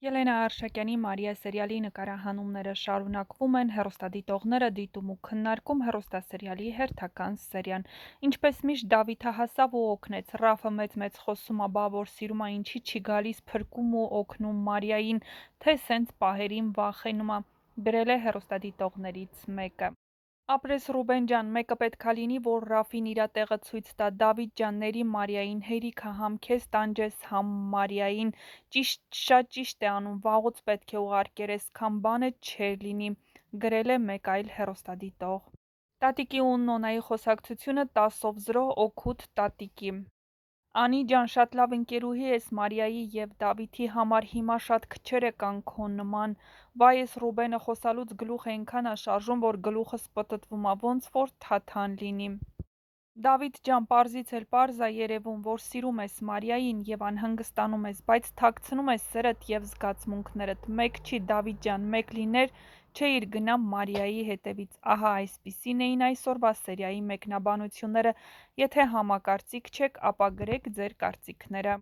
Ելենա Արշակյանի «Մարիա» սերիալի նկարահանումները շարունակվում են, հեռուստադիտողները դիտում ու քննարկում հեռուստասերիալի հերթական սերիան։ Ինչպես միշտ Դավիթը հասավ ու օգնեց, Ռաֆը մեծ-մեծ խոսում ա, բա որ սիրում ա, ինչի չի գալիս փրկում ու օգնում Մարիային, թե սենց պահերին վախենում ա, գրել է հեռուստադիտողներից մեկը։ Ապրես Ռուբեն ջան, մեկը պետքա լինի, որ Ռաֆին իրա տեղը ցույց տա, Դավիթ ջան, ների Մարիային, հերիք ա, համ քեզ տանջես, համ Մարիային, շատ ճիշտ է անում, վաղուց պետք է ուղարկեր, էսքան բան էլ չէր լինի, գրել է մեկ այլ հեռուստադիտող։ Տատիկի ու Նոնայի խոսակցությունը 10-0 օգուտ տատիկի։ Անի ջան, շատ լավ ընկերուհի ես Մարիայի և Դավիթի համար, հիմա շատ քչերը կան քո նման, վայ էս Ռուբենը խոսալուց գլուխ էնքան ա շարժում, որ գլուխս պտտվում ա, ոնց որ թաթան լինի։ Դավիթ ջան, պարզից էլ պարզ ա երևում, որ սիրում ես Մարիային և անհանգստանում ես, բայց թաքցնում ես սերդ և զգացմունքներդ, մեկ չի Դավիթ ջան, մեկ լիներ, չէիր գնա Մարիայի հետևից, ահա այսպիսին էին այսօրվա սերիայի մեկնաբանությունները, եթե համակարծիք չեք, ապա գրեք ձեր կարծիքները։